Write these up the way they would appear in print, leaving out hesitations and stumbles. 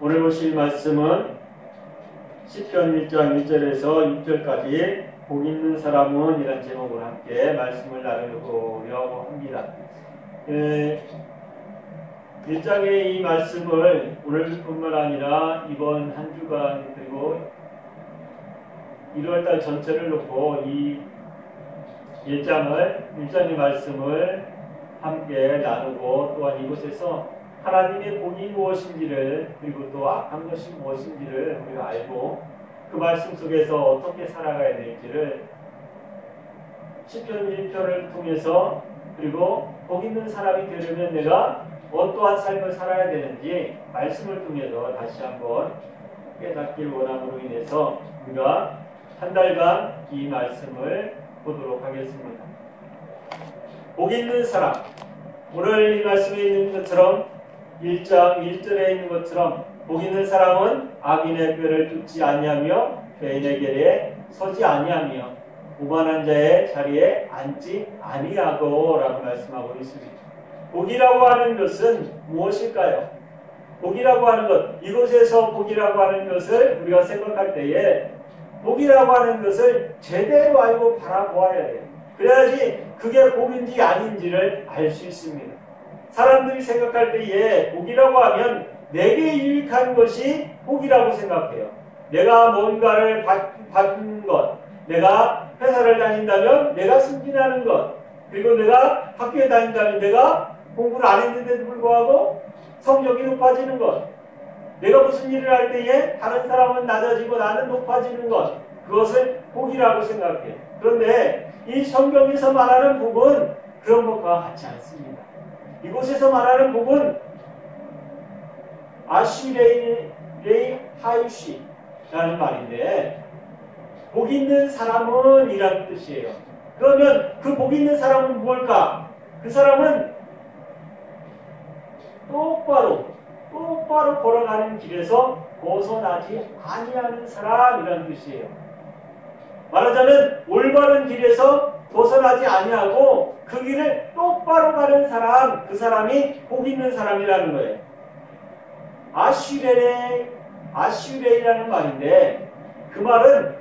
오늘 보실 말씀은 시편 1장 1절에서 6절까지 복 있는 사람은 이란 제목으로 함께 말씀을 나누려고 합니다. 1장의 이 말씀을 오늘뿐만 아니라 이번 한 주간 그리고 1월달 전체를 놓고 이 1장의 말씀을 함께 나누고 또한 이곳에서 하나님의 복이 무엇인지를 그리고 또 악한 것이 무엇인지를 우리가 알고 그 말씀 속에서 어떻게 살아가야 될지를 시편 1편을 통해서 그리고 복 있는 사람이 되려면 내가 어떠한 삶을 살아야 되는지 말씀을 통해서 다시 한번 깨닫길 원함으로 인해서 우리가 한 달간 이 말씀을 보도록 하겠습니다. 복 있는 사람, 오늘 이 말씀에 있는 것처럼 1장 1절에 있는 것처럼 복 있는 사람은 악인의 꾀를 쫓지 아니하며 죄인의 길에 서지 아니하며 오만한 자의 자리에 앉지 아니하고 라고 말씀하고 있습니다. 복이라고 하는 것은 무엇일까요? 복이라고 하는 것, 이곳에서 복이라고 하는 것을 우리가 생각할 때에 복이라고 하는 것을 제대로 알고 바라보아야 해요. 그래야지 그게 복인지 아닌지를 알 수 있습니다. 사람들이 생각할 때에 복이라고 하면 내게 유익한 것이 복이라고 생각해요. 내가 뭔가를 받는 것, 내가 회사를 다닌다면 내가 승진하는 것, 그리고 내가 학교에 다닌다면 내가 공부를 안 했는데도 불구하고 성적이 높아지는 것, 내가 무슨 일을 할 때에 다른 사람은 낮아지고 나는 높아지는 것, 그것을 복이라고 생각해요. 그런데 이 성경에서 말하는 복은 그런 것과 같지 않습니다. 이곳에서 말하는 복은 아쉬레이 하이쉬라는 말인데 복 있는 사람은 이라는 뜻이에요. 그러면 그 복 있는 사람은 무엇일까? 그 사람은 똑바로 걸어가는 길에서 벗어나지 아니하는 사람이라는 뜻이에요. 말하자면 올바른 길에서 벗어나지 아니하고 그 길을 똑바로 가는 사람, 그 사람이 복 있는 사람이라는 거예요. 아쉬레이라는 말인데 그 말은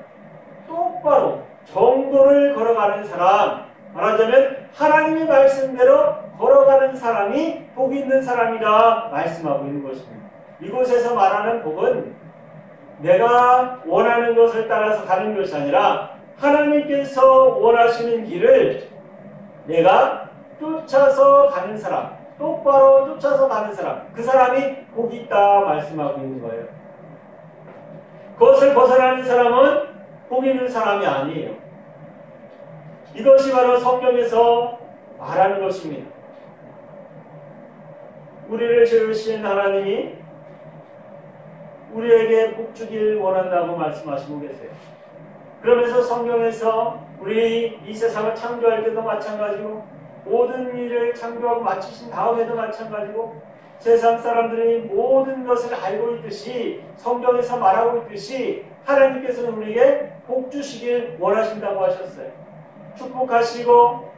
똑바로 정도를 걸어가는 사람, 말하자면 하나님의 말씀대로 걸어가는 사람이 복 있는 사람이다 말씀하고 있는 것입니다. 이곳에서 말하는 복은 내가 원하는 것을 따라서 가는 것이 아니라 하나님께서 원하시는 길을 내가 쫓아서 가는 사람, 똑바로 쫓아서 가는 사람, 그 사람이 복이 있다 말씀하고 있는 거예요. 그것을 벗어나는 사람은 복 있는 사람이 아니에요. 이것이 바로 성경에서 말하는 것입니다. 우리를 지으신 하나님이 우리에게 복 주길 원한다고 말씀하시고 계세요. 그러면서 성경에서 우리 이 세상을 창조할 때도 마찬가지고 모든 일을 창조하고 마치신 다음에도 마찬가지고 세상 사람들이 모든 것을 알고 있듯이 성경에서 말하고 있듯이 하나님께서는 우리에게 복 주시길 원하신다고 하셨어요. 축복하시고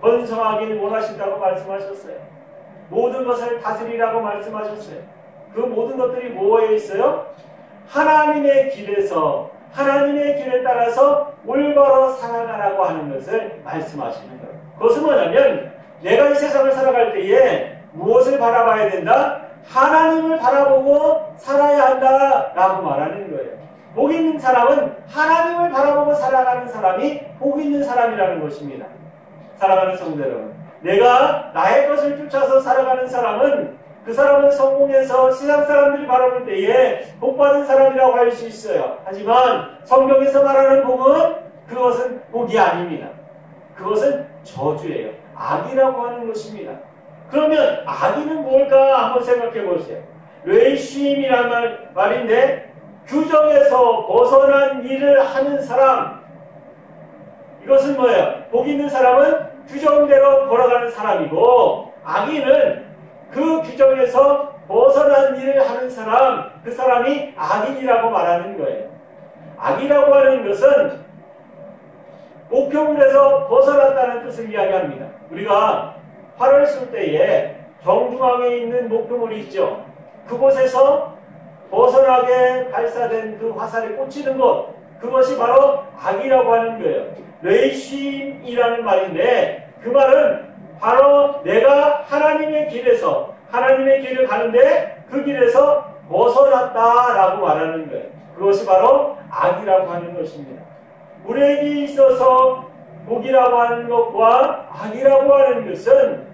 번성하길 원하신다고 말씀하셨어요. 모든 것을 다스리라고 말씀하셨어요. 그 모든 것들이 뭐에 있어요? 하나님의 길에서 하나님의 길을 따라서 올바로 살아가라고 하는 것을 말씀하시는 거예요. 그것은 뭐냐면 내가 이 세상을 살아갈 때에 무엇을 바라봐야 된다? 하나님을 바라보고 살아야 한다라고 말하는 거예요. 복 있는 사람은 하나님을 바라보고 살아가는 사람이 복 있는 사람이라는 것입니다. 살아가는 성도 여러분, 내가 나의 것을 쫓아서 살아가는 사람은 그 사람은 성공해서 세상 사람들이 바라볼 때에 복받은 사람이라고 할 수 있어요. 하지만 성경에서 말하는 복은 그것은 복이 아닙니다. 그것은 저주예요. 악이라고 하는 것입니다. 그러면 악인은 뭘까 한번 생각해 보세요. 레이쉼이라는 말인데 규정에서 벗어난 일을 하는 사람, 이것은 뭐예요? 복 있는 사람은 규정대로 걸어가는 사람이고 악인은 그 규정에서 벗어난 일을 하는 사람, 그 사람이 악인이라고 말하는 거예요. 악이라고 하는 것은 목표물에서 벗어났다는 뜻을 이야기합니다. 우리가 활을 쏠 때에 정중앙에 있는 목표물이 있죠. 그곳에서 벗어나게 발사된 그 화살에 꽂히는 것, 그것이 바로 악이라고 하는 거예요. 레이쉼이라는 말인데 그 말은 바로 내가 하나님의 길에서 하나님의 길을 가는데 그 길에서 벗어났다라고 말하는 거예요. 그것이 바로 악이라고 하는 것입니다. 우리에게 있어서 복이라고 하는 것과 악이라고 하는 것은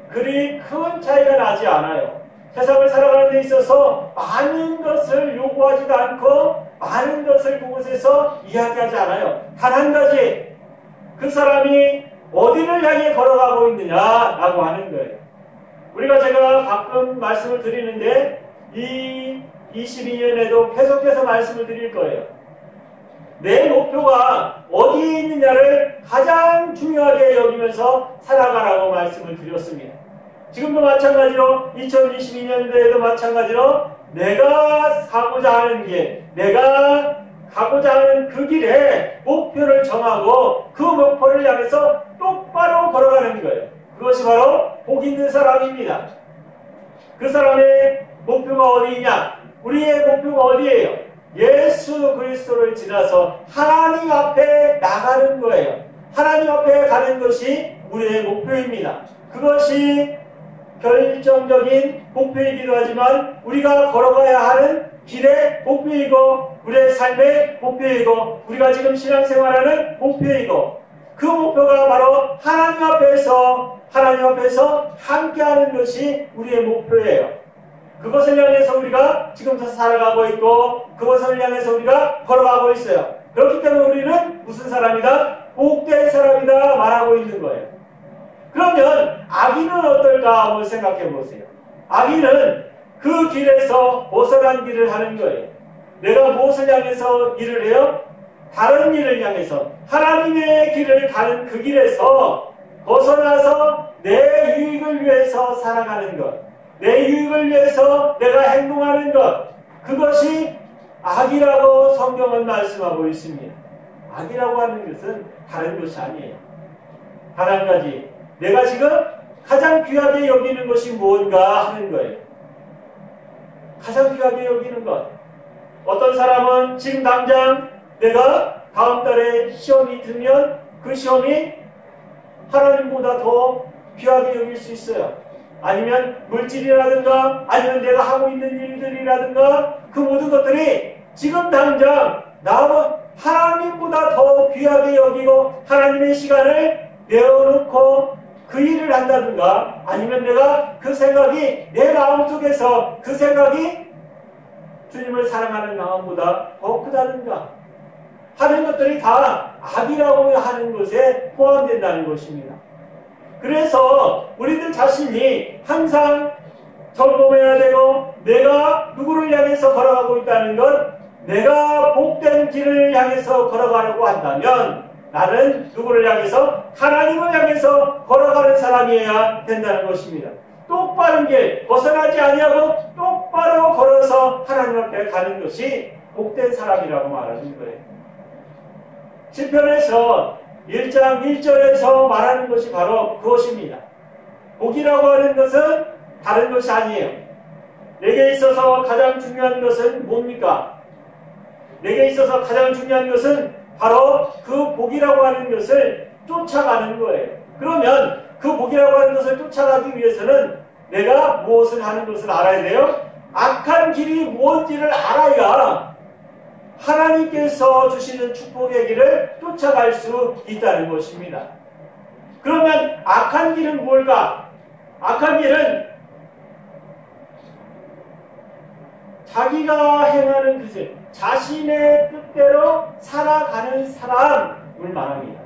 그리 큰 차이가 나지 않아요. 세상을 살아가는 데 있어서 많은 것을 요구하지도 않고 많은 것을 그곳에서 이야기하지 않아요. 단 한 가지, 그 사람이 어디를 향해 걸어가고 있느냐라고 하는 거예요. 제가 가끔 말씀을 드리는데 이 22년에도 계속해서 말씀을 드릴 거예요. 내 목표가 어디에 있느냐를 가장 중요하게 여기면서 살아가라고 말씀을 드렸습니다. 지금도 마찬가지로 2022년도에도 마찬가지로 내가 가고자 하는 길, 내가 가고자 하는 그 길에 목표를 정하고 그 목표를 향해서 똑바로 걸어가는 거예요. 그것이 바로 복 있는 사람입니다. 그 사람의 목표가 어디냐? 우리의 목표가 어디예요? 예수 그리스도를 지나서 하나님 앞에 나가는 거예요. 하나님 앞에 가는 것이 우리의 목표입니다. 그것이 결정적인 목표이기도 하지만 우리가 걸어가야 하는 길의 목표이고 우리의 삶의 목표이고 우리가 지금 신앙생활하는 목표이고 그 목표가 바로 하나님 앞에서 함께하는 것이 우리의 목표예요. 그것을 향해서 우리가 지금부터 살아가고 있고 그것을 향해서 우리가 걸어가고 있어요. 그렇기 때문에 우리는 무슨 사람이다? 복된 사람이다 말하고 있는 거예요. 그러면 악인은 어떨까 한번 생각해 보세요. 악인은 그 길에서 벗어난 길을 하는 거예요. 내가 무엇을 향해서 일을 해요? 다른 일을 향해서 하나님의 길을 가는 그 길에서 벗어나서 내 유익을 위해서 살아가는 것, 내 유익을 위해서 내가 행동하는 것, 그것이 악이라고 성경은 말씀하고 있습니다. 악이라고 하는 것은 다른 것이 아니에요. 단 한 가지, 내가 지금 가장 귀하게 여기는 것이 무언가 하는 거예요. 가장 귀하게 여기는 것. 어떤 사람은 지금 당장 내가 다음 달에 시험이 들면 그 시험이 하나님보다 더 귀하게 여길 수 있어요. 아니면 물질이라든가 아니면 내가 하고 있는 일들이라든가 그 모든 것들이 지금 당장 나는 하나님보다 더 귀하게 여기고 하나님의 시간을 내어놓고 그 일을 한다든가 아니면 내가 그 생각이 내 마음속에서 그 생각이 주님을 사랑하는 마음보다 더 크다든가 하는 것들이 다 악이라고 하는 것에 포함된다는 것입니다. 그래서 우리들 자신이 항상 점검해야 되고 내가 누구를 향해서 걸어가고 있다는 것, 내가 복된 길을 향해서 걸어가려고 한다면 나는 누구를 향해서? 하나님을 향해서 걸어가는 사람이어야 된다는 것입니다. 똑바른 길, 벗어나지 아니하고 똑바로 걸어서 하나님 앞에 가는 것이 복된 사람이라고 말하는 거예요. 시편에서 1장 1절에서 말하는 것이 바로 그것입니다. 복이라고 하는 것은 다른 것이 아니에요. 내게 있어서 가장 중요한 것은 뭡니까? 내게 있어서 가장 중요한 것은 바로 그 복이라고 하는 것을 쫓아가는 거예요. 그러면 그 복이라고 하는 것을 쫓아가기 위해서는 내가 무엇을 하는 것을 알아야 돼요? 악한 길이 무엇인지를 알아야 하나님께서 주시는 축복의 길을 쫓아갈 수 있다는 것입니다. 그러면 악한 길은 뭘까? 악한 길은 자기가 행하는 것을 자신의 뜻대로 살아가는 사람을 말합니다.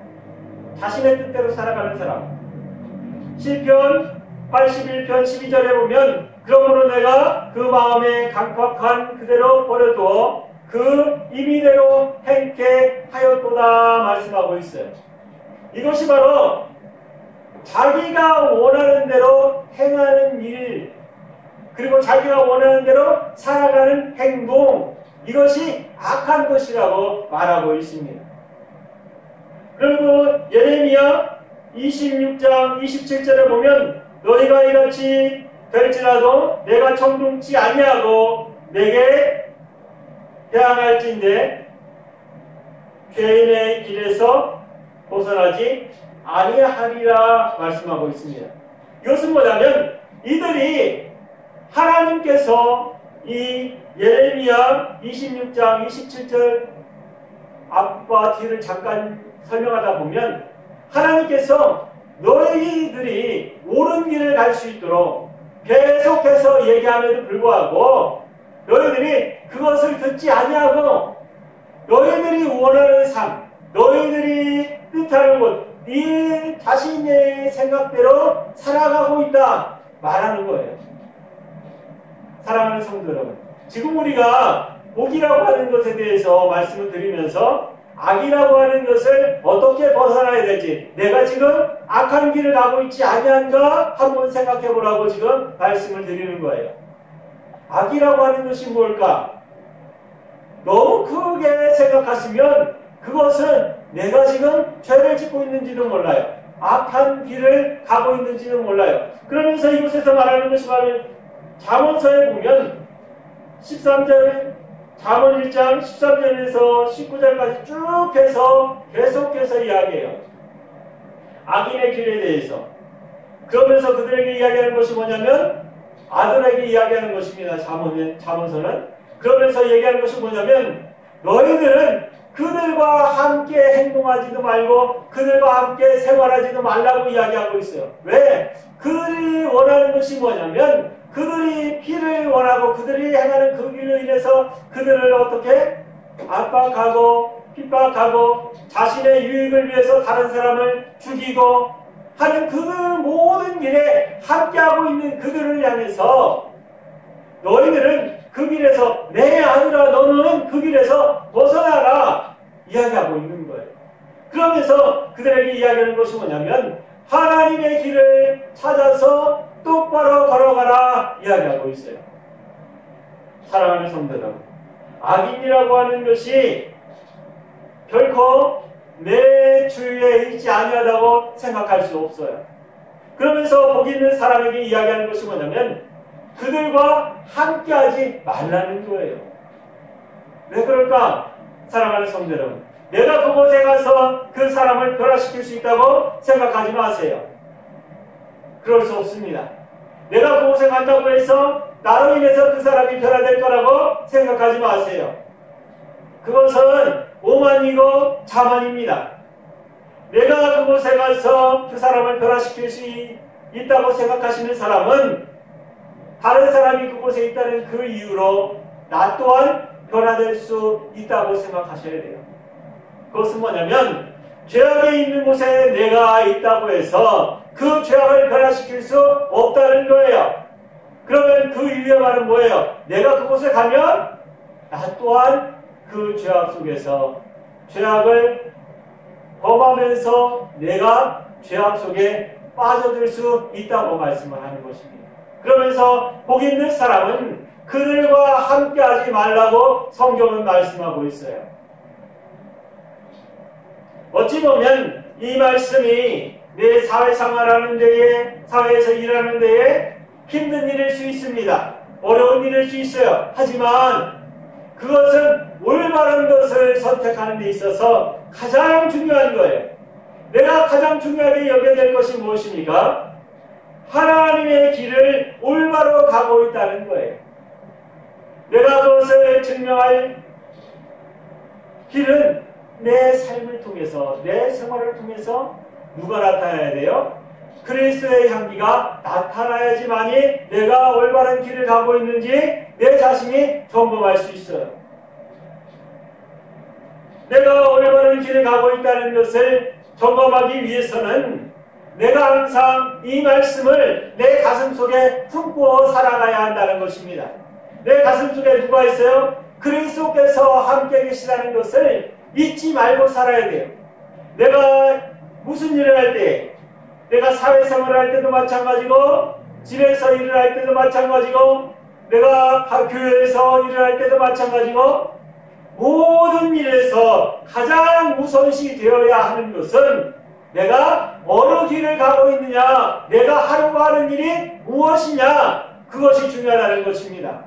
자신의 뜻대로 살아가는 사람. 시편 81편 12절에 보면 그러므로 내가 그 마음에 강팍한 그대로 버려두어 그 임의대로 행케 하였도다 말씀하고 있어요. 이것이 바로 자기가 원하는 대로 행하는 일, 그리고 자기가 원하는 대로 살아가는 행동, 이것이 악한 것이라고 말하고 있습니다. 그리고 예레미야 26장 27절에 보면 너희가 이같이 될지라도 내가 청둥치 아니하고 내게 대항할진대 죄인의 길에서 벗어나지 아니하리라 말씀하고 있습니다. 이것은 뭐냐면 이들이 하나님께서 이 예레미야 26장 27절 앞과 뒤를 잠깐 설명하다 보면 하나님께서 너희들이 옳은 길을 갈 수 있도록 계속해서 얘기함에도 불구하고 너희들이 그것을 듣지 아니하고 너희들이 원하는 삶, 너희들이 뜻하는 것, 네 자신의 생각대로 살아가고 있다 말하는 거예요. 사랑하는 성도 여러분, 지금 우리가 복이라고 하는 것에 대해서 말씀을 드리면서 악이라고 하는 것을 어떻게 벗어나야 될지, 내가 지금 악한 길을 가고 있지 아니한가 한번 생각해 보라고 지금 말씀을 드리는 거예요. 악이라고 하는 것이 뭘까? 너무 크게 생각하시면 그것은 내가 지금 죄를 짓고 있는지도 몰라요. 악한 길을 가고 있는지도 몰라요. 그러면서 이곳에서 말하는 것이 바로 잠언서에 보면 13절, 잠언 1장 13절에서 19절까지 쭉 해서 계속해서 이야기해요. 악인의 길에 대해서. 그러면서 그들에게 이야기하는 것이 뭐냐면 아들에게 이야기하는 것입니다. 잠언서는. 그러면서 얘기하는 것이 뭐냐면 너희들은 그들과 함께 행동하지도 말고 그들과 함께 생활하지도 말라고 이야기하고 있어요. 왜? 그들이 원하는 것이 뭐냐면 그들이 피를 원하고 그들이 행하는 그 길로 인해서 그들을 어떻게 압박하고 핍박하고 자신의 유익을 위해서 다른 사람을 죽이고 하는 그 모든 길에 함께하고 있는 그들을 향해서 너희들은 그 길에서 내 아들아 너는 그 길에서 벗어나라 이야기하고 있는 거예요. 그러면서 그들에게 이야기하는 것이 뭐냐면 하나님의 길을 찾아서 똑바로 걸어가라 이야기하고 있어요. 사랑하는 성도 여러분, 악인이라고 하는 것이 결코 내 주위에 있지 아니하다고 생각할 수 없어요. 그러면서 거기 있는 사람에게 이야기하는 것이 뭐냐면 그들과 함께하지 말라는 거예요. 왜 그럴까? 사랑하는 성도 여러분, 내가 그곳에 가서 그 사람을 변화시킬 수 있다고 생각하지 마세요. 그럴 수 없습니다. 내가 그곳에 간다고 해서 나로 인해서 그 사람이 변화될 거라고 생각하지 마세요. 그것은 오만이고 자만입니다. 내가 그곳에 가서 그 사람을 변화시킬 수 있다고 생각하시는 사람은 다른 사람이 그곳에 있다는 그 이유로 나 또한 변화될 수 있다고 생각하셔야 돼요. 그것은 뭐냐면 죄악에 있는 곳에 내가 있다고 해서 그 죄악을 변화시킬 수 없다는 거예요. 그러면 그 이유의 말은 뭐예요? 내가 그곳에 가면 나 또한 그 죄악 속에서 죄악을 범하면서 내가 죄악 속에 빠져들 수 있다고 말씀을 하는 것입니다. 그러면서 복 있는 사람은 그들과 함께하지 말라고 성경은 말씀하고 있어요. 어찌 보면 이 말씀이 내 사회생활하는 데에, 사회에서 일하는 데에 힘든 일일 수 있습니다. 어려운 일일 수 있어요. 하지만 그것은 올바른 것을 선택하는 데 있어서 가장 중요한 거예요. 내가 가장 중요하게 여겨야 될 것이 무엇입니까? 하나님의 길을 올바로 가고 있다는 거예요. 내가 그것을 증명할 길은 내 삶을 통해서, 내 생활을 통해서 누가 나타나야 돼요? 그리스도의 향기가 나타나야지만이 내가 올바른 길을 가고 있는지 내 자신이 점검할 수 있어요. 내가 올바른 길을 가고 있다는 것을 점검하기 위해서는 내가 항상 이 말씀을 내 가슴 속에 품고 살아가야 한다는 것입니다. 내 가슴 속에 누가 있어요? 그리스도께서 함께 계시다는 것을 잊지 말고 살아야 돼요. 내가 무슨 일을 할 때, 내가 사회생활을 할 때도 마찬가지고 집에서 일을 할 때도 마찬가지고 내가 교회에서 일을 할 때도 마찬가지고 모든 일에서 가장 우선시 되어야 하는 것은 내가 어느 길을 가고 있느냐, 내가 하려고 하는 일이 무엇이냐, 그것이 중요하다는 것입니다.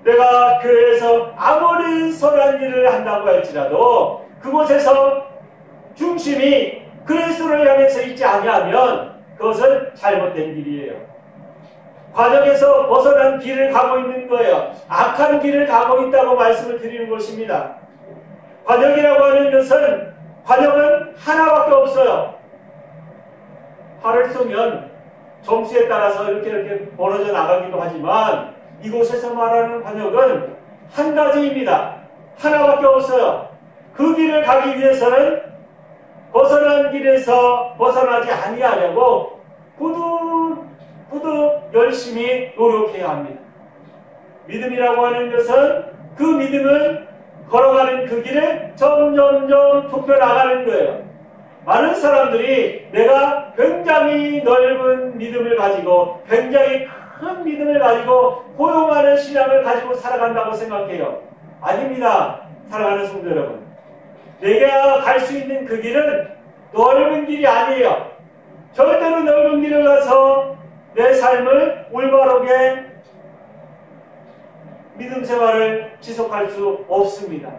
내가 교회에서 아무리 선한 일을 한다고 할지라도 그곳에서 중심이 그리스도를 향해서 있지 아니하면 그것은 잘못된 길이에요. 관역에서 벗어난 길을 가고 있는 거예요. 악한 길을 가고 있다고 말씀을 드리는 것입니다. 관역이라고 하는 것은 관역은 하나밖에 없어요. 팔을 쏘면 점수에 따라서 이렇게 벌어져 나가기도 하지만 이곳에서 말하는 관역은 한 가지입니다. 하나밖에 없어요. 그 길을 가기 위해서는 벗어난 길에서 벗어나지 아니하려고 부득 열심히 노력해야 합니다. 믿음이라고 하는 것은 그 믿음을 걸어가는 그 길을 점점점 좁혀 나가는 거예요. 많은 사람들이 내가 굉장히 넓은 믿음을 가지고 굉장히 큰 믿음을 가지고 고용하는 신앙을 가지고 살아간다고 생각해요. 아닙니다. 사랑하는 성도 여러분. 내가 갈 수 있는 그 길은 넓은 길이 아니에요. 절대로 넓은 길을 가서 내 삶을 올바르게 믿음 생활을 지속할 수 없습니다.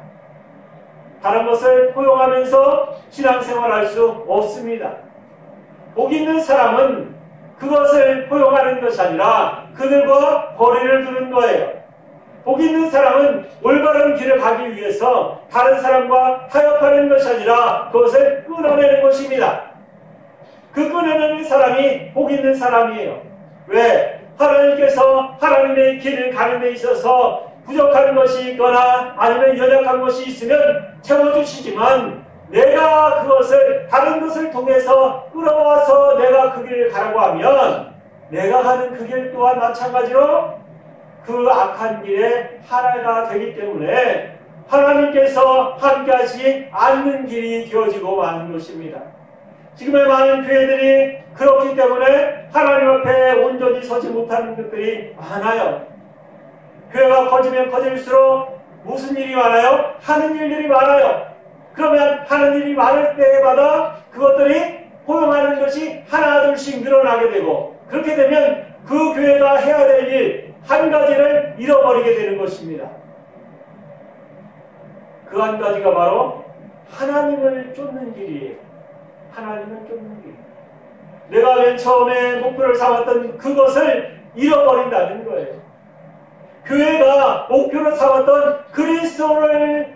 다른 것을 포용하면서 신앙생활할 수 없습니다. 복 있는 사람은 그것을 포용하는 것이 아니라 그들과 거리를 두는 거예요. 복 있는 사람은 올바른 길을 가기 위해서 다른 사람과 타협하는 것이 아니라 그것을 끊어내는 것입니다. 그 끊어내는 사람이 복 있는 사람이에요. 왜? 하나님께서 하나님의 길을 가는 데 있어서 부족한 것이 있거나 아니면 연약한 것이 있으면 채워주시지만 내가 그것을 다른 것을 통해서 끌어와서 내가 그 길을 가라고 하면 내가 가는 그 길 또한 마찬가지로 그 악한 길에 하나가 되기 때문에 하나님께서 함께하지 않는 길이 되어지고 마는 것입니다. 지금의 많은 교회들이 그렇기 때문에 하나님 앞에 온전히 서지 못하는 것들이 많아요. 교회가 커지면 커질수록 무슨 일이 많아요? 하는 일들이 많아요. 그러면 하는 일이 많을 때마다 그것들이 포용하는 것이 하나둘씩 늘어나게 되고 그렇게 되면 그 교회가 해야 될 일 한 가지를 잃어버리게 되는 것입니다. 그 한 가지가 바로 하나님을 쫓는 길이에요. 하나님을 쫓는 길. 내가 맨 처음에 목표를 삼았던 그것을 잃어버린다는 거예요. 교회가 목표로 삼았던 그리스도를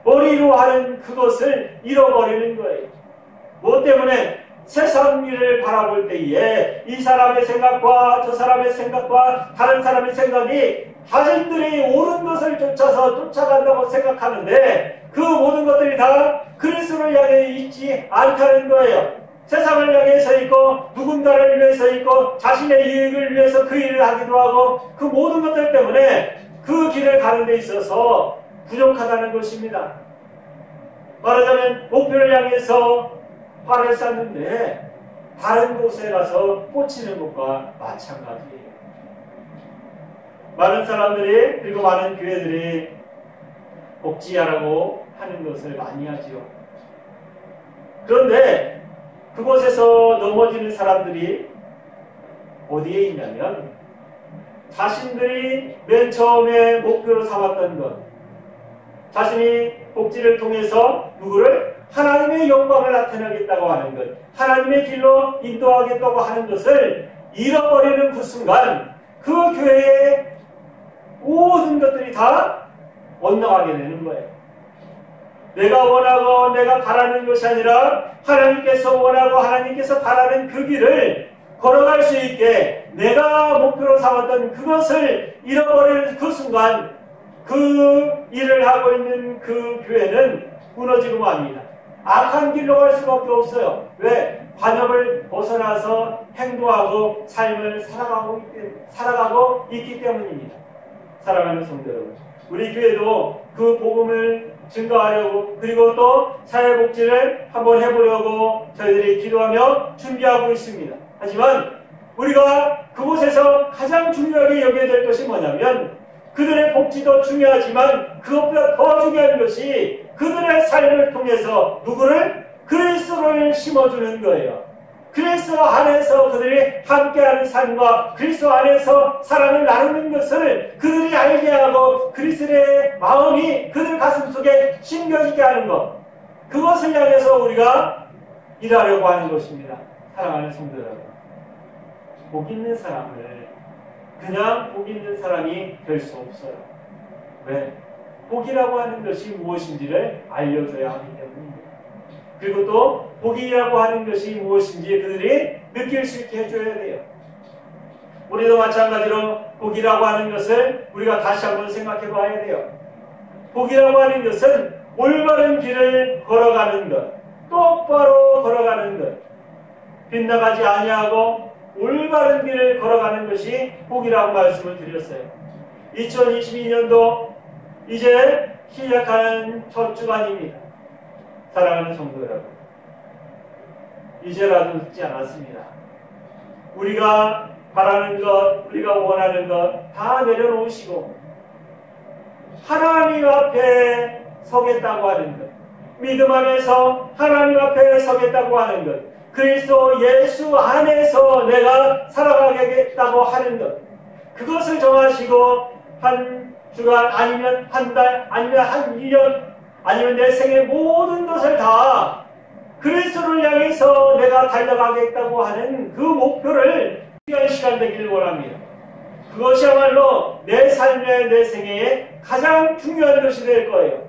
머리로 하는 그것을 잃어버리는 거예요. 무엇 때문에? 세상 일을 바라볼 때에 이 사람의 생각과 저 사람의 생각과 다른 사람의 생각이 자신들이 옳은 것을 쫓아간다고 생각하는데 그 모든 것들이 다 그리스도를 향해 있지 않다는 거예요. 세상을 향해 서 있고 누군가를 위해 서 있고 자신의 이익을 위해서 그 일을 하기도 하고 그 모든 것들 때문에 그 길을 가는 데 있어서 부족하다는 것입니다. 말하자면 목표를 향해서 활을 쐈는데 다른 곳에 가서 꽂히는 것과 마찬가지예요. 많은 사람들이 그리고 많은 교회들이 복지하라고 하는 것을 많이 하지요. 그런데 그곳에서 넘어지는 사람들이 어디에 있냐면 자신들이 맨 처음에 목표로 삼았던 것, 자신이 복지를 통해서 누구를 하나님의 영광을 나타내겠다고 하는 것, 하나님의 길로 인도하겠다고 하는 것을 잃어버리는 그 순간 그 교회의 모든 것들이 다 엇나가게 되는 거예요. 내가 원하고 내가 바라는 것이 아니라 하나님께서 원하고 하나님께서 바라는 그 길을 걸어갈 수 있게 내가 목표로 삼았던 그것을 잃어버리는 그 순간 그 일을 하고 있는 그 교회는 무너지고 맙니다. 악한 길로 갈 수밖에 없어요. 왜? 관역을 벗어나서 행동하고 삶을 살아가고 있기 때문입니다. 사랑하는 성도 여러분, 우리 교회도 그 복음을 증거하려고 그리고 또 사회복지를 한번 해보려고 저희들이 기도하며 준비하고 있습니다. 하지만 우리가 그곳에서 가장 중요하게 여겨야 될 것이 뭐냐면 그들의 복지도 중요하지만 그것보다 더 중요한 것이 그들의 삶을 통해서 누구를? 그리스도를 심어주는 거예요. 그리스도 안에서 그들이 함께하는 삶과 그리스도 안에서 사랑을 나누는 것을 그들이 알게 하고 그리스도의 마음이 그들 가슴 속에 심겨지게 하는 것, 그것을 향해서 우리가 일하려고 하는 것입니다. 사랑하는 성도 여러분, 복 있는 사람을 그냥 복 있는 사람이 될 수 없어요. 왜? 복이라고 하는 것이 무엇인지를 알려줘야 하기 때문입니다. 그리고 또 복이라고 하는 것이 무엇인지 그들이 느낄 수 있게 해줘야 돼요. 우리도 마찬가지로 복이라고 하는 것을 우리가 다시 한번 생각해 봐야 돼요. 복이라고 하는 것은 올바른 길을 걸어가는 것, 똑바로 걸어가는 것, 빗나가지 아니하고 올바른 길을 걸어가는 것이 복이라고 말씀을 드렸어요. 2022년도 이제 시작하는 첫 주간입니다. 사랑하는 성도 여러분, 이제라도 늦지 않았습니다. 우리가 바라는 것, 우리가 원하는 것 다 내려놓으시고 하나님 앞에 서겠다고 하는 것, 믿음 안에서 하나님 앞에 서겠다고 하는 것, 그리스도 예수 안에서 내가 살아가겠다고 하는 것, 그것을 정하시고 한 주간 아니면 한 달 아니면 한 1년 아니면 내 생의 모든 것을 다 그리스도를 향해서 내가 달려가겠다고 하는 그 목표를 위한 시간 되기를 원합니다. 그것이야말로 내 삶의 내 생애에 가장 중요한 것이 될 거예요.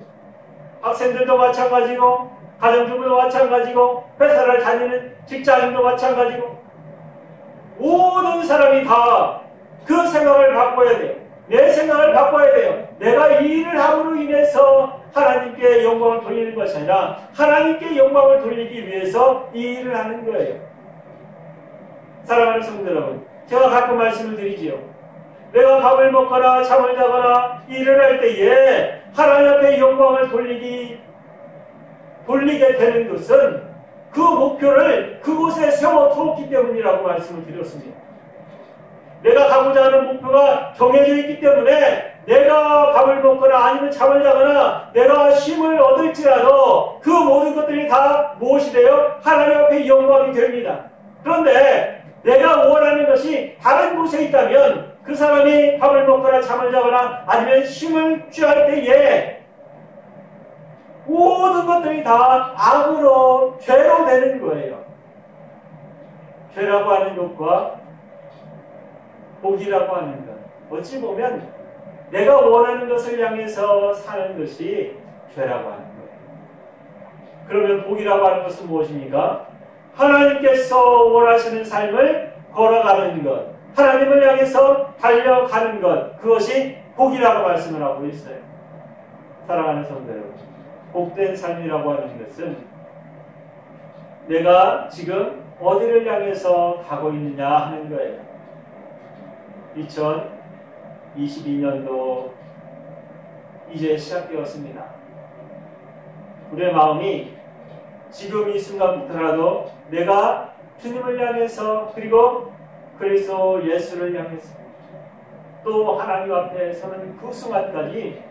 학생들도 마찬가지고 가정주부도 마찬가지고 회사를 다니는 직장인도 마찬가지고 모든 사람이 다 그 생각을 바꿔야 돼요. 내 생각을 바꿔야 돼요. 내가 이 일을 함으로 인해서 하나님께 영광을 돌리는 것이 아니라 하나님께 영광을 돌리기 위해서 이 일을 하는 거예요. 사랑하는 성도 여러분, 제가 가끔 말씀을 드리지요. 내가 밥을 먹거나 잠을 자거나 일을 할 때에 하나님 앞에 영광을 돌리게 되는 것은 그 목표를 그곳에 세워두었기 때문이라고 말씀을 드렸습니다. 내가 가고자 하는 목표가 정해져 있기 때문에 내가 밥을 먹거나 아니면 잠을 자거나 내가 쉼을 얻을지라도 그 모든 것들이 다 무엇이 돼요? 하나님 앞에 영광이 됩니다. 그런데 내가 원하는 것이 다른 곳에 있다면 그 사람이 밥을 먹거나 잠을 자거나 아니면 쉼을 취할 때에 모든 것들이 다 악으로 죄로 되는 거예요. 죄라고 하는 것과 복이라고 하는 것, 어찌 보면 내가 원하는 것을 향해서 사는 것이 죄라고 하는 거예요. 그러면 복이라고 하는 것은 무엇입니까? 하나님께서 원하시는 삶을 걸어가는 것, 하나님을 향해서 달려가는 것, 그것이 복이라고 말씀을 하고 있어요. 사랑하는 성도 여러분, 복된 삶이라고 하는 것은 내가 지금 어디를 향해서 가고 있느냐 하는 거예요. 2022년도 이제 시작되었습니다. 우리의 마음이 지금 이 순간부터라도 내가 주님을 향해서 그리고 그리스도 예수를 향해서 또 하나님 앞에 서는 그 순간까지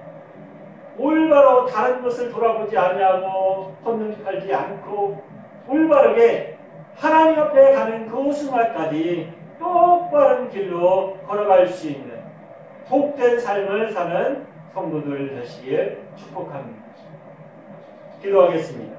올바로 다른 것을 돌아보지 아니하고 헛눈 팔지 않고 올바르게 하나님 앞에 가는 그 순간까지 똑바른 길로 걸어갈 수 있는 복된 삶을 사는 성도들 되시길 축복합니다. 기도하겠습니다.